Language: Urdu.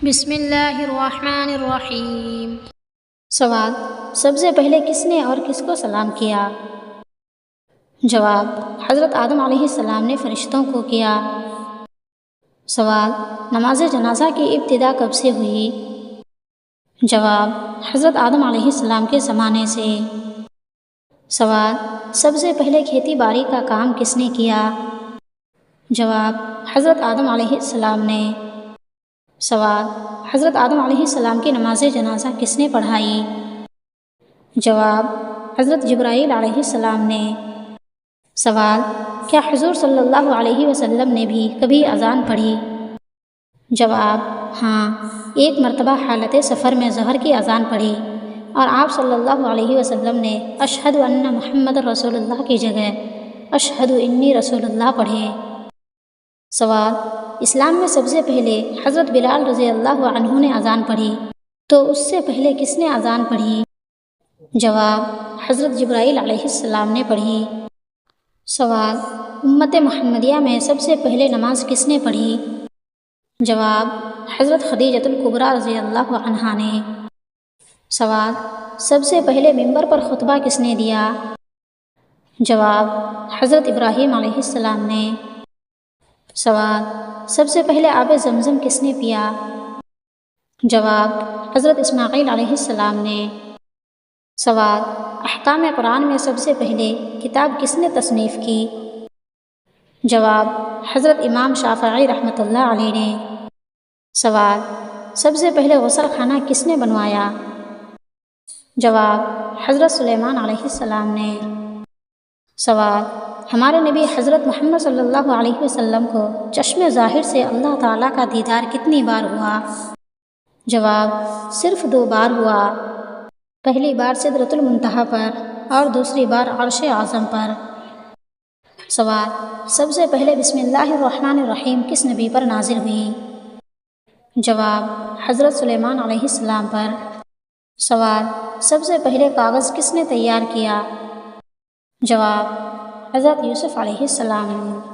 بسم اللہ الرحمن الرحیم۔ سوال: سب سے پہلے کس نے اور کس کو سلام کیا؟ جواب: حضرت آدم علیہ السلام نے فرشتوں کو کیا۔ سوال: نماز جنازہ کی ابتدا کب سے ہوئی؟ جواب: حضرت آدم علیہ السلام کے زمانے سے۔ سوال: سب سے پہلے کھیتی باڑی کا کام کس نے کیا؟ جواب: حضرت آدم علیہ السلام نے۔ سوال: حضرت آدم علیہ السلام کی نماز جنازہ کس نے پڑھائی؟ جواب: حضرت جبرائیل علیہ السلام نے۔ سوال: کیا حضور صلی اللہ علیہ وسلم نے بھی کبھی اذان پڑھی؟ جواب: ہاں، ایک مرتبہ حالت سفر میں ظہر کی اذان پڑھی اور آپ صلی اللہ علیہ وسلم نے اشہد ان محمد رسول اللہ کی جگہ اشہد انی رسول اللہ پڑھے۔ سوال: اسلام میں سب سے پہلے حضرت بلال رضی اللہ عنہ نے اذان پڑھی، تو اس سے پہلے کس نے اذان پڑھی؟ جواب: حضرت جبرائیل علیہ السلام نے پڑھی۔ سوال: امت محمدیہ میں سب سے پہلے نماز کس نے پڑھی؟ جواب: حضرت خدیجۃ الکبریٰ رضی اللہ عنہا نے۔ سوال: سب سے پہلے ممبر پر خطبہ کس نے دیا؟ جواب: حضرت ابراہیم علیہ السلام نے۔ سوال: سب سے پہلے آب زمزم کس نے پیا؟ جواب: حضرت اسماعیل علیہ السلام نے۔ سوال: احکام قرآن میں سب سے پہلے کتاب کس نے تصنیف کی؟ جواب: حضرت امام شافعی رحمۃ اللہ علیہ نے۔ سوال: سب سے پہلے غسل خانہ کس نے بنوایا؟ جواب: حضرت سلیمان علیہ السلام نے۔ سوال: ہمارے نبی حضرت محمد صلی اللہ علیہ وسلم کو چشم ظاہر سے اللہ تعالیٰ کا دیدار کتنی بار ہوا؟ جواب: صرف 2 بار ہوا، پہلی بار سدرۃ المنتہا پر اور دوسری بار عرش اعظم پر۔ سوال: سب سے پہلے بسم اللہ الرحمن الرحیم کس نبی پر نازل ہوئی؟ جواب: حضرت سلیمان علیہ السلام پر۔ سوال: سب سے پہلے کاغذ کس نے تیار کیا؟ جواب: حضرت یوسف علیہ السلام نے۔